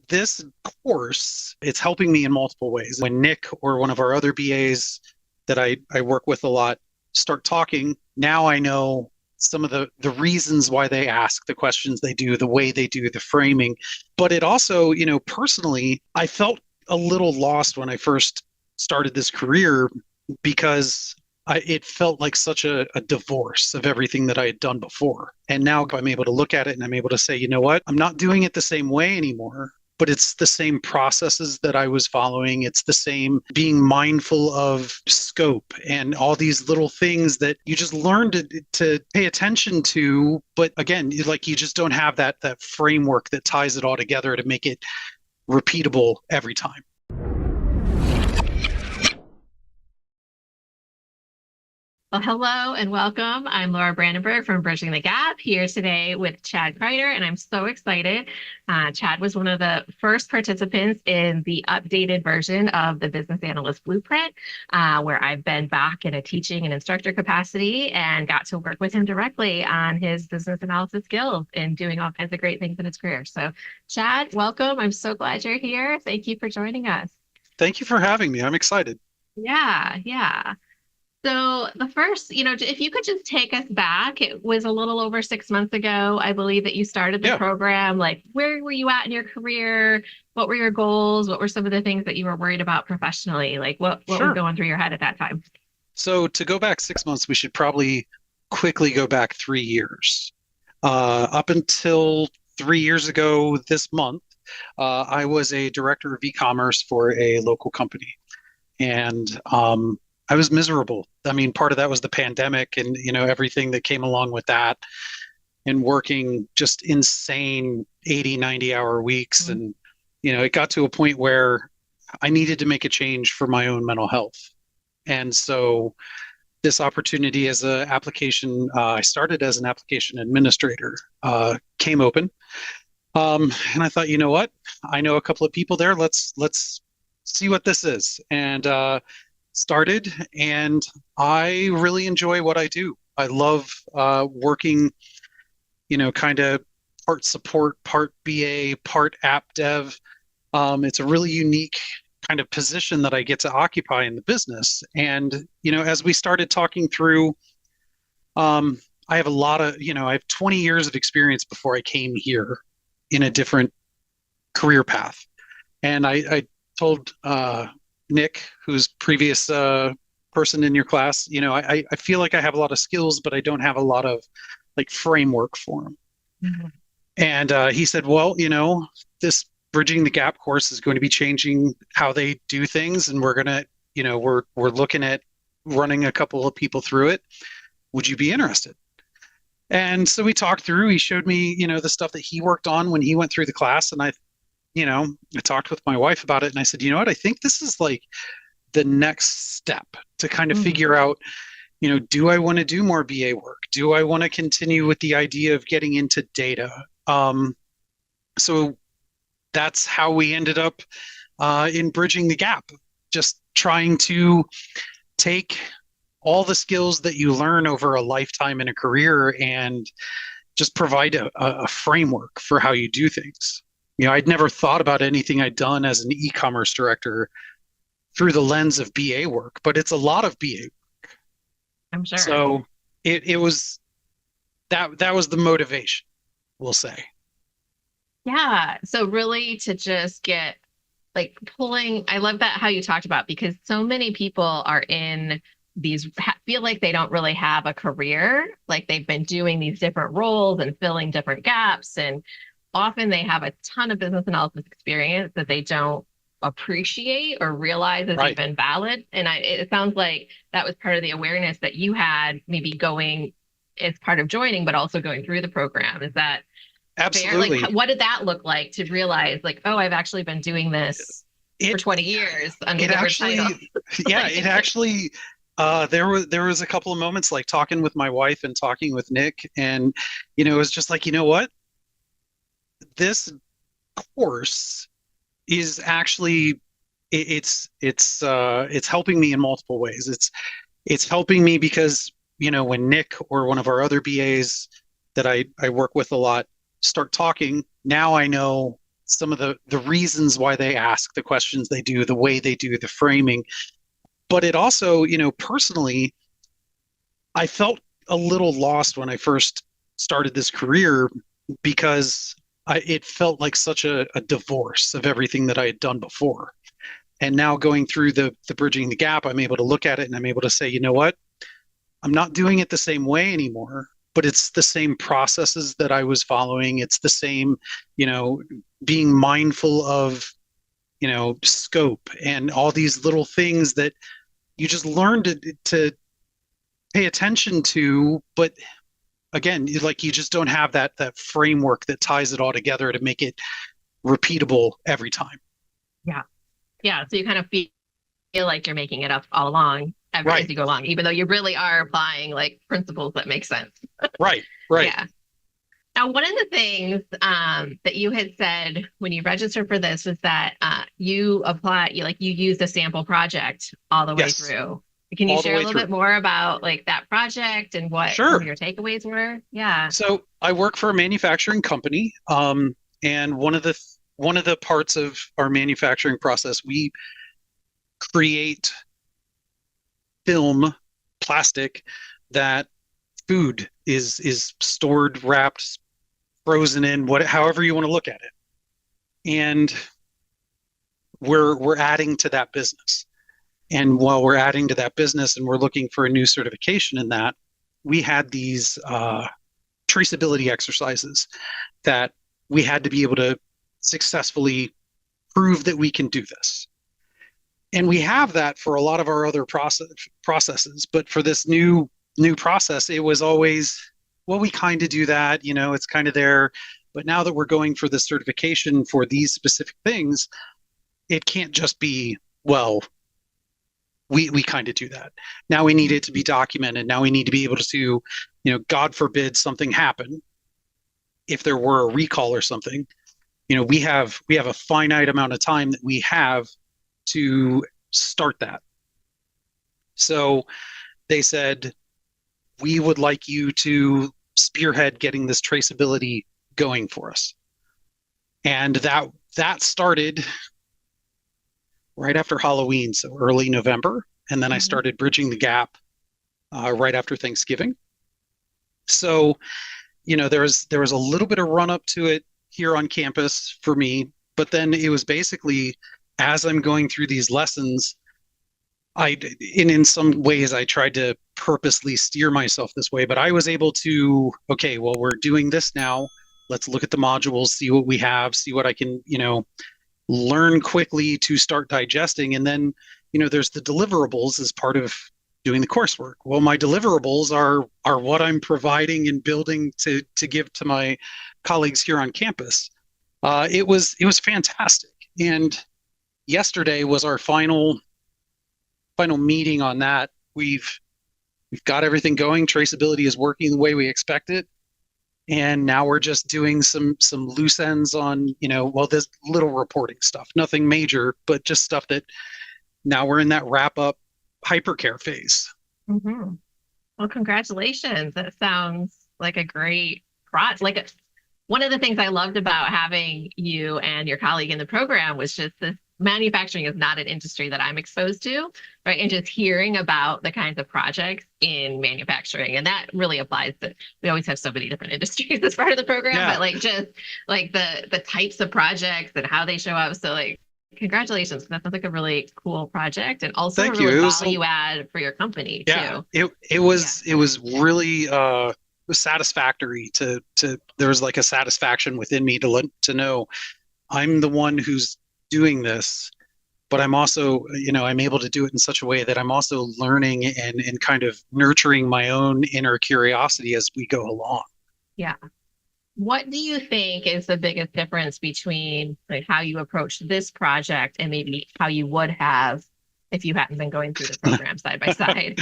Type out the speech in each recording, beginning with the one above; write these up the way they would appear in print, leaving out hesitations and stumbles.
this course, it's helping me in multiple ways. When Nick or one of our other BAs that I work with a lot start talking, now I know some of the reasons why they ask the questions they do, the way they do the framing. But it also, personally, I felt a little lost when I first started this career because it felt like such a divorce of everything that I had done before. And now I'm able to look at it and I'm able to say, you know what? I'm not doing it the same way anymore, but it's the same processes that I was following. It's the same being mindful of scope and all these little things that you just learn to pay attention to. But again, like you just don't have that framework that ties it all together to make it repeatable every time. Well, hello and welcome. I'm Laura Brandenburg from Bridging the Gap here today with Chad Kreider, and I'm so excited. Chad was one of the first participants in the updated version of the Business Analyst Blueprint, where I've been back in a teaching and instructor capacity and got to work with him directly on his business analysis skills and doing all kinds of great things in his career. So, Chad, welcome. I'm so glad you're here. Thank you for joining us. Thank you for having me. I'm excited. Yeah. So the first, if you could just take us back, it was a little over 6 months ago, I believe, that you started the Yeah, program. Like, where were you at in your career? What were your goals? What were some of the things that you were worried about professionally? Like, what was sure. going through your head at that time? So to go back 6 months, we should probably quickly go back 3 years. Up until 3 years ago this month, I was a director of e-commerce for a local company. And I was miserable. I mean, part of that was the pandemic and, everything that came along with that and working just insane 80, 90-hour weeks. Mhm. And, it got to a point where I needed to make a change for my own mental health. And so this opportunity as a application, I started as an application administrator, came open. And I thought, you know what? I know a couple of people there. Let's see what this is. And started, and I really enjoy what I do. I love working, kind of part support, part BA, part app dev. It's a really unique kind of position that I get to occupy in the business. And, as we started talking through, I have a lot of, I have 20 years of experience before I came here in a different career path. And I told Nick, who's previous person in your class, I feel like I have a lot of skills, but I don't have a lot of like framework for them. Mhm. And he said, well, this Bridging the Gap course is going to be changing how they do things, and we're gonna, we're looking at running a couple of people through it. Would you be interested? And so we talked through. He showed me, the stuff that he worked on when he went through the class, and I talked with my wife about it, and I said, you know what? I think this is like the next step to kind of Mhm. figure out, do I want to do more BA work? Do I want to continue with the idea of getting into data? So that's how we ended up in Bridging the Gap, just trying to take all the skills that you learn over a lifetime in a career and just provide a framework for how you do things. I'd never thought about anything I'd done as an e-commerce director through the lens of BA work, but it's a lot of BA. I'm sure. So it was that was the motivation, we'll say. Yeah. So really to just get like pulling, I love that how you talked about because so many people are in these feel like they don't really have a career, like they've been doing these different roles and filling different gaps, and often they have a ton of business analysis experience that they don't appreciate or realize is Right. even valid. And it sounds like that was part of the awareness that you had maybe going as part of joining, but also going through the program. Is that fair? Like, Absolutely. what did that look like to realize, like, oh, I've actually been doing this for It 20 years under it different titles? actually yeah, it Like, actually there was a couple of moments like talking with my wife and talking with Nick, and it was just like, you know what? This course is actually it's helping me in multiple ways. It's helping me because, when Nick or one of our other BAs that I work with a lot start talking, now I know some of the reasons why they ask the questions they do, the way they do, the framing. But it also, personally, I felt a little lost when I first started this career because it felt like such a divorce of everything that I had done before. And now going through the bridging the gap, I'm able to look at it and I'm able to say, you know what? I'm not doing it the same way anymore, but it's the same processes that I was following. It's the same, being mindful of, scope and all these little things that you just learn to pay attention to. But again, like you just don't have that framework that ties it all together to make it repeatable every time. Yeah. Yeah. So you kind of feel like you're making it up all along as Right. you go along, even though you really are applying like principles that make sense. Right. Right. Yeah. Now, one of the things that you had said when you registered for this was that you used a sample project all the way Yes. through. Can you All the share a way little through. bit more about like that project and what some Sure. of your takeaways were? Yeah. So I work for a manufacturing company, and one of the parts of our manufacturing process, we create film, plastic that food is stored, wrapped, frozen in, however you want to look at it. And we're adding to that business. And while we're adding to that business and we're looking for a new certification in that, we had these traceability exercises that we had to be able to successfully prove that we can do this. And we have that for a lot of our other processes, but for this new process, it was always, well, we kind of do that, it's kind of there. But now that we're going for the certification for these specific things, it can't just be, well, we kind of do that. Now we need it to be documented. Now we need to be able to, God forbid something happen. If there were a recall or something, we have a finite amount of time that we have to start that. So they said, we would like you to spearhead getting this traceability going for us. And that started right after Halloween, so early November. And then I started bridging the gap right after Thanksgiving. So, there was a little bit of run up to it here on campus for me, but then it was basically as I'm going through these lessons, in some ways I tried to purposely steer myself this way, but I was able to, okay, well, we're doing this now. Let's look at the modules, see what we have, see what I can, learn quickly to start digesting. And then, there's the deliverables as part of doing the coursework. Well, my deliverables are what I'm providing and building to give to my colleagues here on campus. It was fantastic. And yesterday was our final meeting on that. We've got everything going. Traceability is working the way we expect it. And now we're just doing some loose ends on, this little reporting stuff, nothing major, but just stuff that now we're in that wrap up hypercare phase. Mm-hmm. Well, congratulations. That sounds like a great project. One of the things I loved about having you and your colleague in the program was just this manufacturing is not an industry that I'm exposed to, right? And just hearing about the kinds of projects in manufacturing. And that really applies to, we always have so many different industries as part of the program, but just the types of projects and how they show up. So congratulations. That sounds like a really cool project and also a really value add for your company too. It was really it was satisfactory to there was like a satisfaction within me to know I'm the one who's doing this, but I'm also, I'm able to do it in such a way that I'm also learning and kind of nurturing my own inner curiosity as we go along. Yeah. What do you think is the biggest difference between how you approach this project and maybe how you would have if you hadn't been going through the program side by side?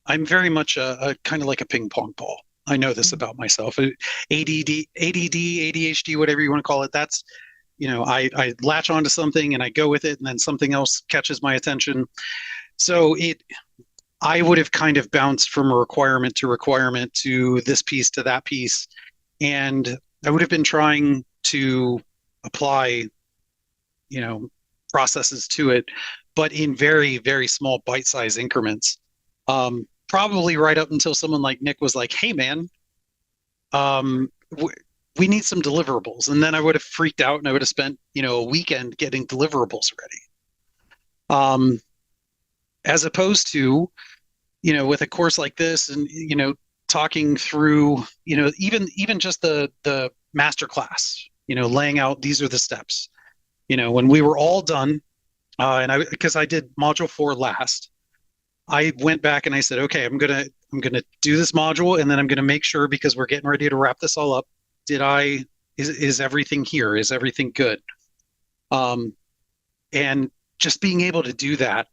I'm very much a kind of like a ping pong ball. I know this about myself. ADD, ADHD, whatever you want to call it. That's, I latch onto something and I go with it, and then something else catches my attention. So I would have kind of bounced from a requirement to this piece to that piece. And I would have been trying to apply, you know, processes to it, but in very, very small bite-sized increments. Probably right up until someone like Nick was like, "Hey, man, um, we need some deliverables," and then I would have freaked out and I would have spent, a weekend getting deliverables ready. Um, as opposed to, with a course like this, and talking through, even just the master class, laying out these are the steps. When we were all done, and because I did module 4 last, I went back and I said, okay, I'm gonna do this module, and then I'm gonna make sure, because we're getting ready to wrap this all up. Is everything here? Is everything good? And just being able to do that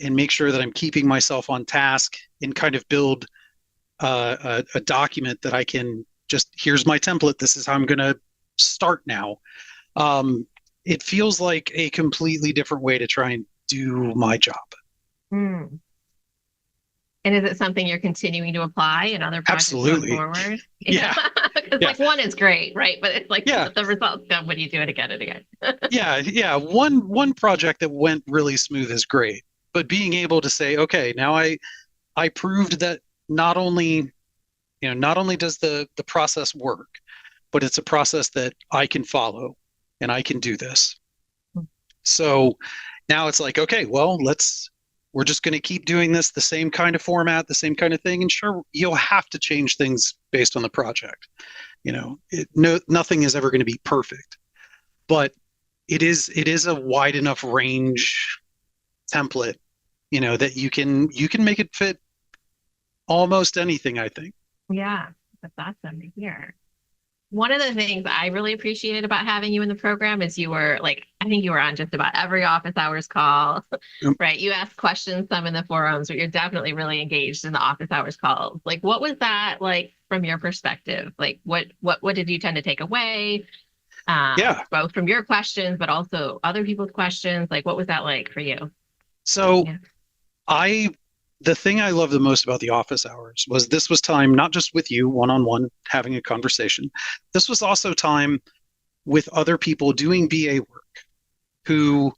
and make sure that I'm keeping myself on task and kind of build a document that I can just, here's my template. This is how I'm going to start now. It feels like a completely different way to try and do my job. Mm. And is it something you're continuing to apply in other projects going forward? Yeah. Because like one is great, right? But it's like the results come when you do it again and again. Yeah. One project that went really smooth is great. But being able to say, okay, now I proved that not only does the process work, but it's a process that I can follow and I can do this. So now it's like, okay, well, we're just going to keep doing this, the same kind of format, the same kind of thing. And sure, you'll have to change things based on the project. Nothing is ever going to be perfect, but it is a wide enough range template, that you can make it fit almost anything, I think. Yeah, that's awesome to hear. One of the things I really appreciated about having you in the program is you were like, I think you were on just about every office hours call, right? You asked questions, some in the forums, but you're definitely really engaged in the office hours calls. Like, what was that like from your perspective? Like, what did you tend to take away? Both from your questions, but also other people's questions. Like, what was that like for you? So the thing I love the most about the office hours was this was time not just with you one-on-one having a conversation. This was also time with other people doing BA work who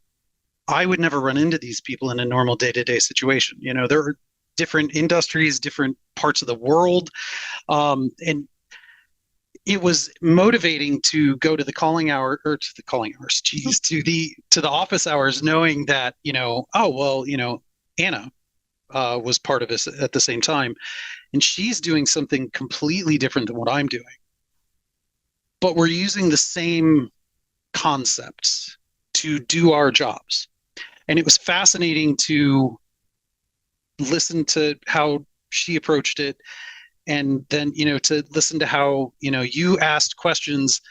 I would never run into these people in a normal day-to-day situation. There are different industries, different parts of the world. And it was motivating to go to the calling hour, or to the calling hours, to the office hours, knowing that, oh, well, Anna was part of this at the same time, and she's doing something completely different than what I'm doing. But we're using the same concepts to do our jobs. And it was fascinating to listen to how she approached it. And then, to listen to how, you asked questions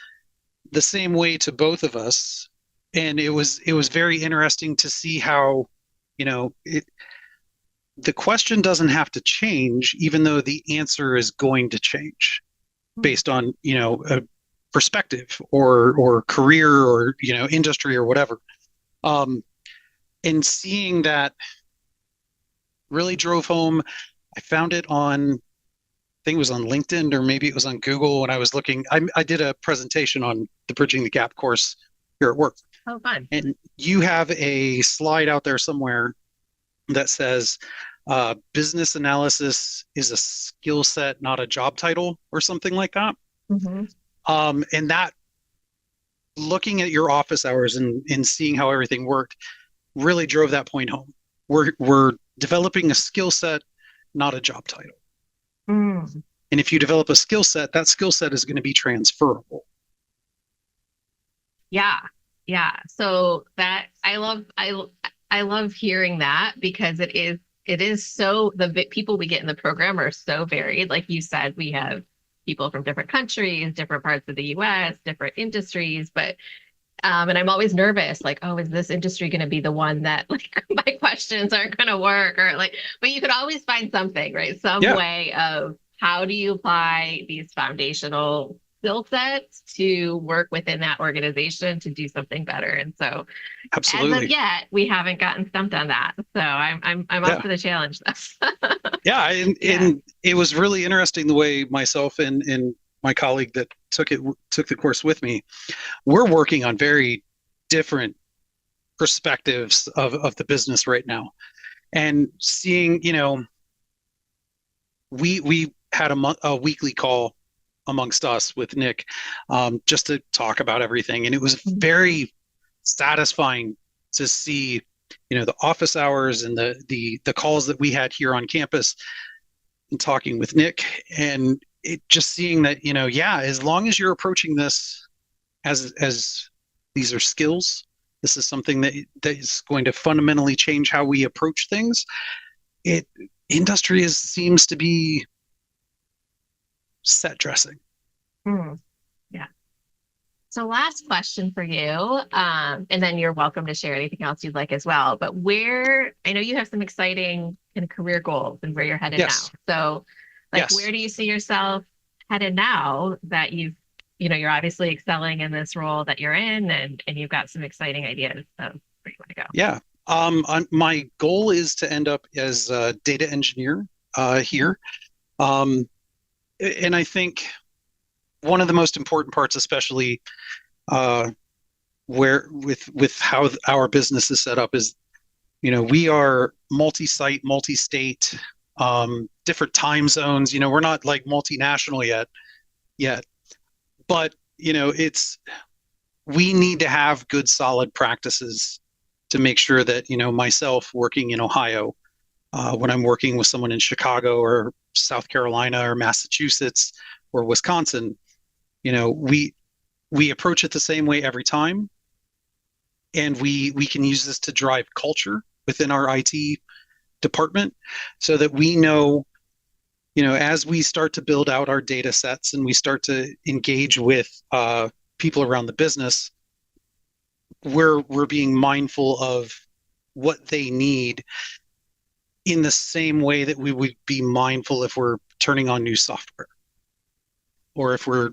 the same way to both of us. And it was very interesting to see how, the question doesn't have to change, even though the answer is going to change based on, a perspective or career or, industry or whatever. And seeing that really drove home. I found it on, I think it was on LinkedIn, or maybe it was on Google when I was looking. I did a presentation on the Bridging the Gap course here at work. Oh, fun. And you have a slide out there somewhere that says business analysis is a skill set, not a job title, or something like that. Mm-hmm. And that, looking at your office hours and seeing how everything worked, really drove that point home. We're developing a skill set, not a job title. Mm. And if you develop a skill set, that skill set is going to be transferable. Yeah. So that I love hearing that, because it is so, the people we get in the program are so varied. Like you said, we have people from different countries, different parts of the US, different industries, but and I'm always nervous, like, oh, is this industry going to be the one that like my questions aren't going to work, or like, but you could always find something, right? Some way of how do you apply these foundational skill sets to work within that organization to do something better. And so as of Absolutely. yet, we haven't gotten stumped on that. So I'm up Yeah. for the challenge though. Yeah. Yeah. And it was really interesting the way myself and my colleague that took the course with me, we're working on very different perspectives of the business right now. And seeing, we had a weekly call amongst us with Nick, just to talk about everything. And it was very satisfying to see, the office hours and the calls that we had here on campus and talking with Nick, and it just seeing that, yeah, as long as you're approaching this as these are skills, this is something that is going to fundamentally change how we approach things. It industry seems to be set dressing. Hmm. Yeah. So last question for you, and then you're welcome to share anything else you'd like as well. But where I know you have some exciting kind of career goals and where you're headed now. Yes. So, like, Yes. where do you see yourself headed now that you're obviously excelling in this role that you're in, and you've got some exciting ideas of where you want to go? Yeah. My goal is to end up as a data engineer here. Um, and I think one of the most important parts, especially uh, where with how our business is set up, is we are multi-site, multi-state, different time zones. We're not like multinational yet, but it's we need to have good solid practices to make sure that myself working in Ohio, when I'm working with someone in Chicago or South Carolina or Massachusetts or Wisconsin, we approach it the same way every time, and we can use this to drive culture within our IT department, so that we know, as we start to build out our data sets and we start to engage with people around the business, we're being mindful of what they need in the same way that we would be mindful if we're turning on new software, or if we're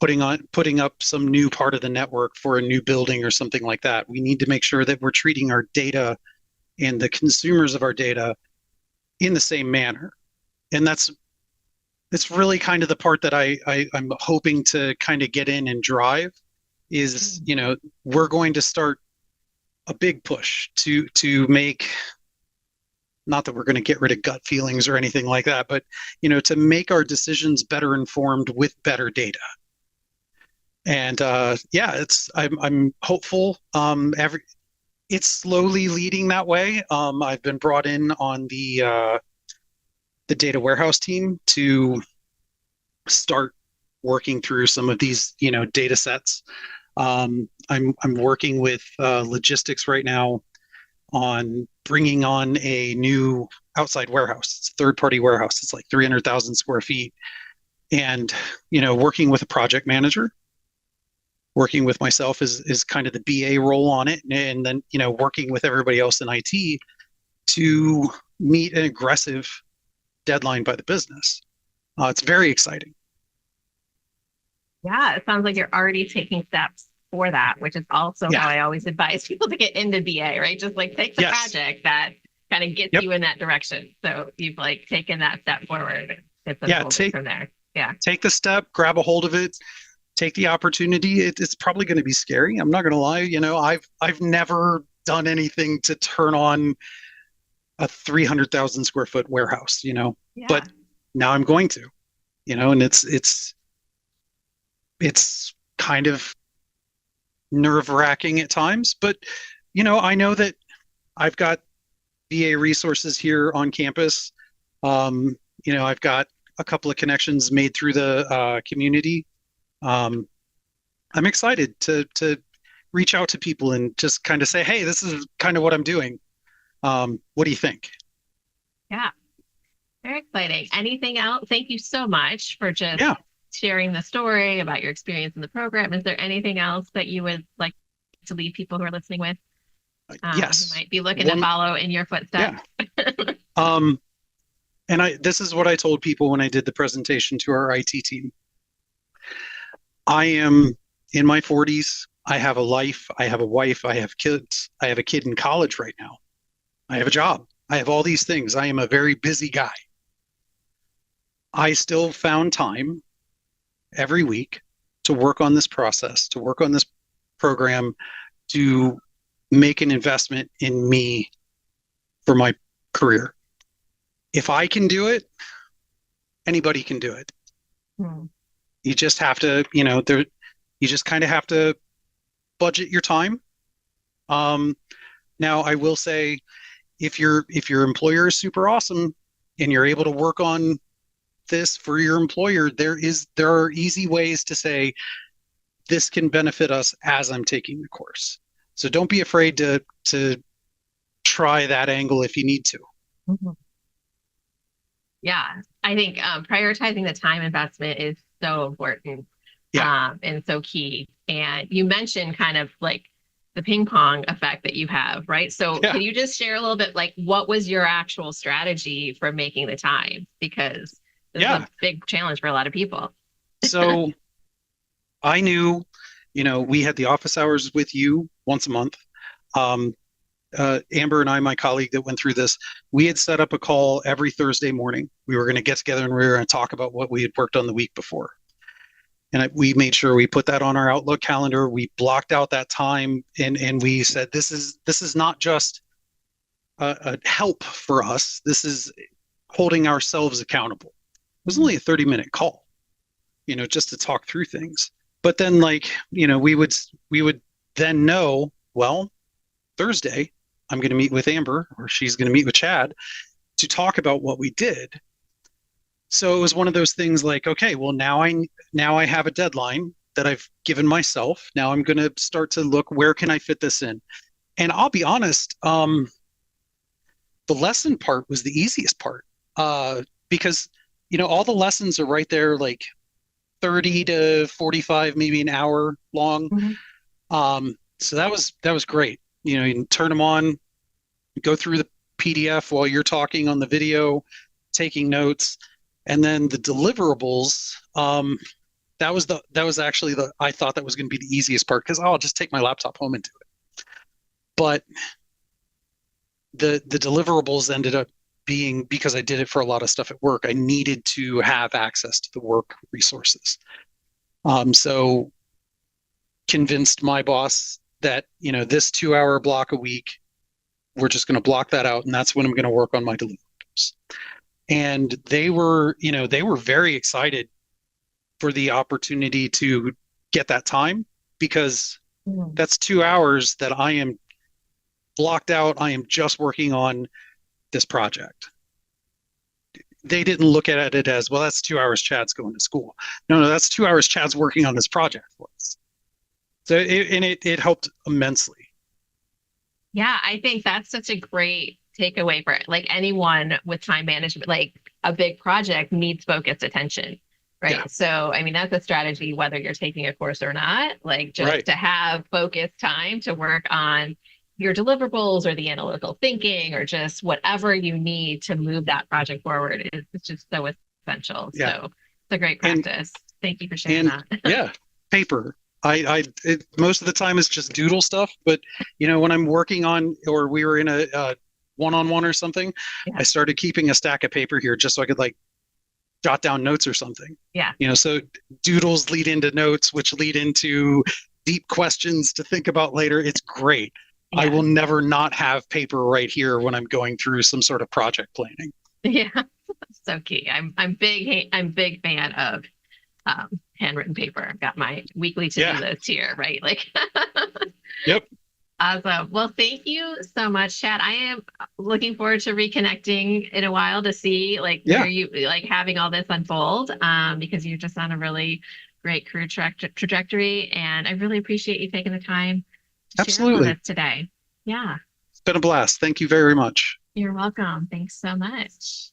putting up some new part of the network for a new building or something like that. We need to make sure that we're treating our data and the consumers of our data in the same manner. And it's really kind of the part that I'm hoping to kind of get in and drive is, we're going to start a big push to make, not that we're going to get rid of gut feelings or anything like that, but to make our decisions better informed with better data. And yeah, I'm hopeful. It's slowly leading that way. I've been brought in on the data warehouse team to start working through some of these data sets. I'm working with logistics right now on bringing on a new outside warehouse. It's a third-party warehouse. It's like 300,000 square feet, and working with a project manager. Working with myself is kind of the BA role on it, and then working with everybody else in IT to meet an aggressive deadline by the business. It's very exciting. Yeah, it sounds like you're already taking steps for that, which is also Yeah. how I always advise people to get into BA, right? Just like take the Yes. project that kind of gets Yep. you in that direction. So you've like taken that step forward. It's Yeah. unfolding from there. Yeah. Take the step, grab a hold of it, take the opportunity. It's probably going to be scary. I'm not going to lie. I've never done anything to turn on a 300,000 square foot warehouse, Yeah. but now I'm going to, and it's kind of nerve wracking at times, but I know that I've got VA resources here on campus. I've got a couple of connections made through the community. I'm excited to reach out to people and just kind of say, hey, this is kind of what I'm doing. What do you think? Yeah. Very exciting. Anything else? Thank you so much for just Yeah. sharing the story about your experience in the program. Is there anything else that you would like to leave people who are listening with? Yes. Who might be looking to follow in your footsteps? Yeah. And this is what I told people when I did the presentation to our IT team. I am in my 40s. I have a life. I have a wife. I have kids. I have a kid in college right now. I have a job. I have all these things. I am a very busy guy. I still found time every week to work on this process, to work on this program, to make an investment in me for my career. If I can do it, anybody can do it. Hmm. You just have to, you just kind of have to budget your time. Um, Now, I will say, if your employer is super awesome and you're able to work on this for your employer, there are easy ways to say this can benefit us as I'm taking the course. So don't be afraid to try that angle if you need to. Mhm. Yeah, I think prioritizing the time investment is so important, Yeah, and so key. And you mentioned kind of like the ping pong effect that you have, right? So yeah, can you just share a little bit like what was your actual strategy for making the time? Because this is yeah. a big challenge for a lot of people. So I knew, we had the office hours with you once a month. Um, Amber and I, my colleague that went through this, we had set up a call every Thursday morning. We were going to get together and we were going to talk about what we had worked on the week before. And we made sure we put that on our Outlook calendar. We blocked out that time, and we said, this is not just a help for us. This is holding ourselves accountable. It was only a 30-minute call, just to talk through things. But then, like, we would then know, well, Thursday, I'm going to meet with Amber, or she's going to meet with Chad to talk about what we did. So it was one of those things like, okay, well, now I have a deadline that I've given myself. Now I'm going to start to look, where can I fit this in? And I'll be honest, the lesson part was the easiest part, because all the lessons are right there, like 30 to 45, maybe an hour long. Mhm. So that was great. You can turn them on, go through the PDF while you're talking on the video, taking notes, and then the deliverables. That was actually I thought that was going to be the easiest part, because I'll just take my laptop home and do it. But the deliverables ended up being, because I did it for a lot of stuff at work, I needed to have access to the work resources. So convinced my boss that, this 2-hour block a week, we're just going to block that out, and that's when I'm going to work on my deliverables. And they were very excited for the opportunity to get that time, because Mhm. that's 2 hours that I am blocked out. I am just working on this project. They didn't look at it as, well, that's 2 hours Chad's going to school. No, no, that's 2 hours Chad's working on this project for us. So it helped immensely. Yeah, I think that's such a great takeaway for like anyone with time management. Like a big project needs focused attention, Yeah, right? So, I mean, that's a strategy whether you're taking a course or not, like just right. to have focused time to work on your deliverables or the analytical thinking or just whatever you need to move that project forward is it's just so essential. Yeah. So, it's a great And practice. Thank you for sharing and that. yeah, paper. Most of the time it's just doodle stuff, but when I'm working on, or we were in a one-on-one or something, Yeah. I started keeping a stack of paper here just so I could, like, jot down notes or something. Yeah. So doodles lead into notes, which lead into deep questions to think about later. It's great. I Yeah. will never not have paper right here when I'm going through some sort of project planning. Yeah. So key. I'm big fan of handwritten paper. I've got my weekly to-do Yeah. list here, right? Like, Yep. awesome. Well, thank you so much, Chad. I am looking forward to reconnecting in a while to see like Yeah. where you like having all this unfold, because you're just on a really great career trajectory, and I really appreciate you taking the time to share all of Absolutely. this today. Yeah, It's been a blast. Thank you very much. you're welcome. Thanks so much.